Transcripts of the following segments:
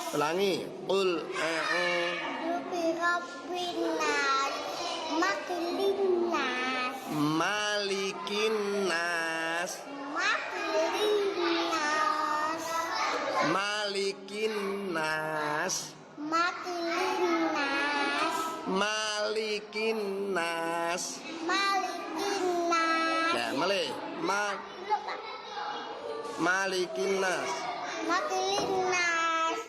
Ulangi. Qul Birabbin nas, makilin nas, malikin nas, makilin nas, malikin nas, makilin nas, malikin nas. malikin nas. Ya, malikin nas. Makilin nas.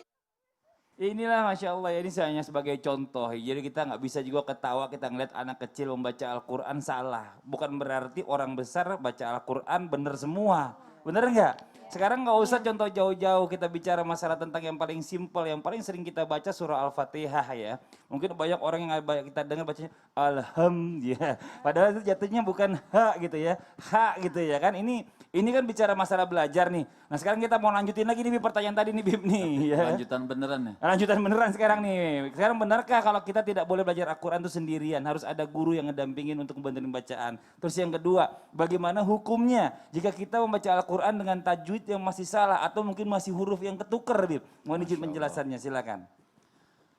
Inilah Masya Allah ya, ini hanya sebagai contoh. Jadi kita nggak bisa juga ketawa kita ngeliat anak kecil membaca Al-Quran salah. Bukan berarti orang besar baca Al-Quran bener semua. Bener nggak? Sekarang nggak usah contoh jauh-jauh, kita bicara masalah tentang yang paling simpel, yang paling sering kita baca surah Al-Fatihah ya. Mungkin banyak orang yang kita dengar bacanya Alhamdulillah. Padahal itu jatuhnya bukan ha gitu ya, ha gitu ya kan. Ini kan bicara masalah belajar nih. Nah sekarang kita mau lanjutin lagi nih Bib, pertanyaan tadi nih Bib nih. Ya. Lanjutan beneran ya? Lanjutan beneran sekarang nih. Sekarang benarkah kalau kita tidak boleh belajar Al-Quran itu sendirian? Harus ada guru yang ngedampingin untuk membenerin bacaan. Terus yang kedua, bagaimana hukumnya jika kita membaca Al-Quran dengan tajwid yang masih salah atau mungkin masih huruf yang ketuker, Bib? Mohon izin penjelasannya, silakan.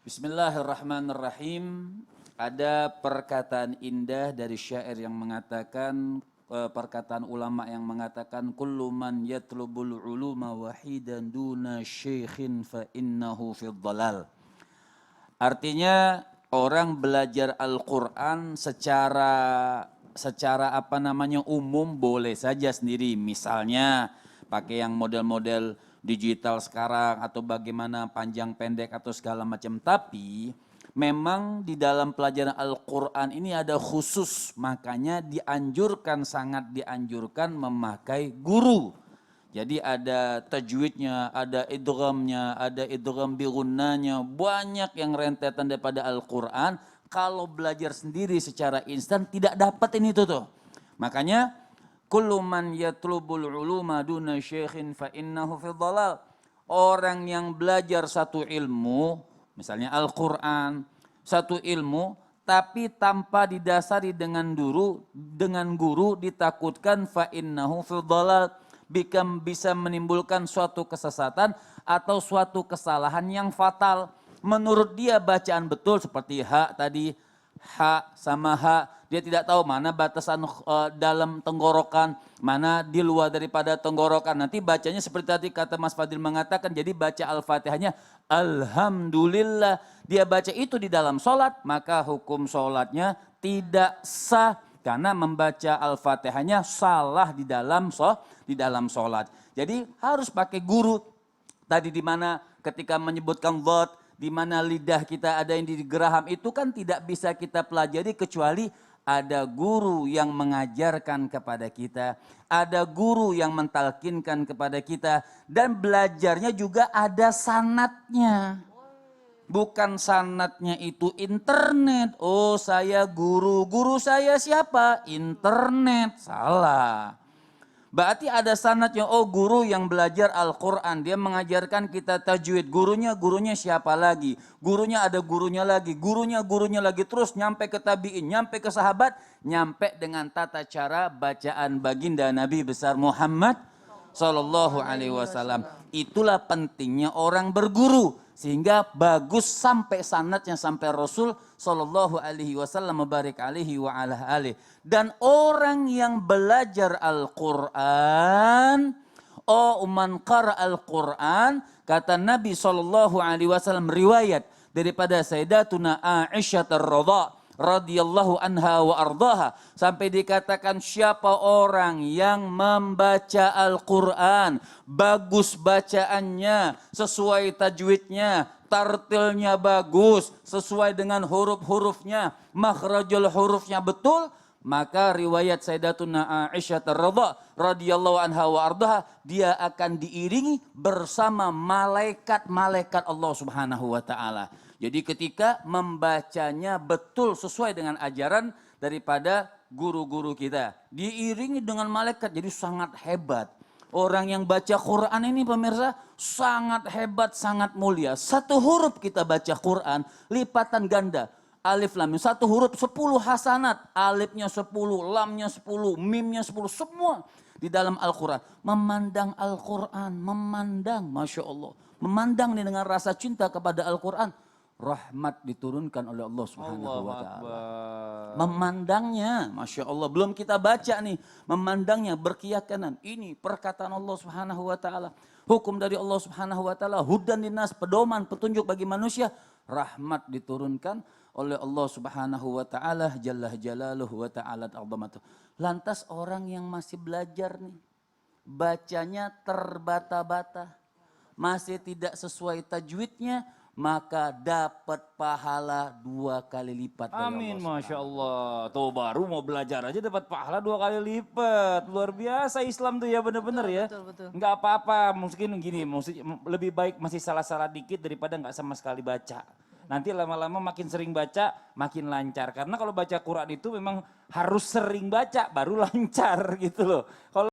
Bismillahirrahmanirrahim. Ada perkataan indah dari syair yang mengatakan, perkataan ulama yang mengatakan kullu man yatlubul uluma wahidan duna syekhin fa innahu fid dhalal. Artinya orang belajar Al-Qur'an secara umum boleh saja sendiri. Misalnya pakai yang model-model digital sekarang atau bagaimana panjang pendek atau segala macam, tapi memang di dalam pelajaran Al-Quran ini ada khusus, makanya sangat dianjurkan memakai guru. Jadi ada tajwidnya, ada idghamnya, ada idgham bi gunnanya, banyak yang rentetan daripada Al-Quran. Kalau belajar sendiri secara instan tidak dapat ini tuh. Makanya kullu man yatlubul uluma duna syekhin fa innahu fi dhalal. Orang yang belajar satu ilmu, misalnya Al-Quran, satu ilmu, tapi tanpa didasari dengan guru ditakutkan fa innahu fil dhalal, bisa menimbulkan suatu kesesatan atau suatu kesalahan yang fatal. Menurut dia bacaan betul seperti ha tadi, ha sama ha, dia tidak tahu mana batasan dalam tenggorokan, mana di luar daripada tenggorokan. Nanti bacanya seperti tadi kata Mas Fadil mengatakan, jadi baca Al-Fatihahnya Alhamdulillah. Dia baca itu di dalam sholat, maka hukum sholatnya tidak sah. Karena membaca Al-Fatihahnya salah di dalam sholat. Jadi harus pakai guru. Tadi di mana ketika menyebutkan dhot, di mana lidah kita ada yang di geraham, itu kan tidak bisa kita pelajari kecuali ada guru yang mengajarkan kepada kita, ada guru yang mentalkinkan kepada kita, dan belajarnya juga ada sanatnya. Bukan sanatnya itu internet. Oh saya guru saya siapa? Internet. Salah. Berarti ada sanatnya, oh guru yang belajar Al-Quran, dia mengajarkan kita tajwid, gurunya siapa lagi, gurunya lagi, terus nyampe ke tabi'in, nyampe ke sahabat, nyampe dengan tata cara bacaan baginda Nabi besar Muhammad Sallallahu Alaihi Wasallam. Itulah pentingnya orang berguru, sehingga bagus sampai sanatnya sampai Rasul Sallallahu Alaihi Wasallam mubarik alaihi wa ala alih. Dan orang yang belajar Al-Quran, man qara Al-Quran, kata Nabi Sallallahu Alaihi Wasallam, riwayat daripada Sayyidatuna Aisyah radhiyallahu anha wa ardaha, sampai dikatakan siapa orang yang membaca Al-Quran, bagus bacaannya, sesuai tajwidnya, tartilnya bagus, sesuai dengan huruf-hurufnya, makhrajul hurufnya betul, maka riwayat Sayyidatuna Aisyah radhiyallahu anha wa ardaha, dia akan diiringi bersama malaikat-malaikat Allah Subhanahu wa taala. Jadi ketika membacanya betul sesuai dengan ajaran daripada guru-guru kita, diiringi dengan malaikat, jadi sangat hebat. Orang yang baca Quran ini pemirsa sangat hebat, sangat mulia. Satu huruf kita baca Quran, lipatan ganda. Alif lam mim, satu huruf 10 hasanat, alifnya 10, lamnya 10, mimnya 10, semua di dalam Al-Quran. Memandang Al-Quran, Masya Allah. memandang nih dengan rasa cinta kepada Al-Quran, rahmat diturunkan oleh Allah Subhanahu wa taala. Memandangnya, Masya Allah, belum kita baca nih, memandangnya berkeyakinan ini perkataan Allah Subhanahu wa taala. Hukum dari Allah Subhanahu wa taala, hudan linnas, pedoman, petunjuk bagi manusia, rahmat diturunkan oleh Allah Subhanahu wa taala, jalla jalaluhu wa ta'ala azamatuh. Lantas orang yang masih belajar nih, bacanya terbata-bata, masih tidak sesuai tajwidnya, maka dapat pahala 2 kali lipat. Amin, Masya Allah. Tuh baru mau belajar aja dapat pahala 2 kali lipat. Luar biasa Islam tuh ya, bener-bener ya. Nggak apa-apa, mungkin gini, lebih baik masih salah-salah dikit daripada nggak sama sekali baca. Nanti lama-lama makin sering baca, makin lancar. Karena kalau baca Quran itu memang harus sering baca, baru lancar gitu loh. Kalau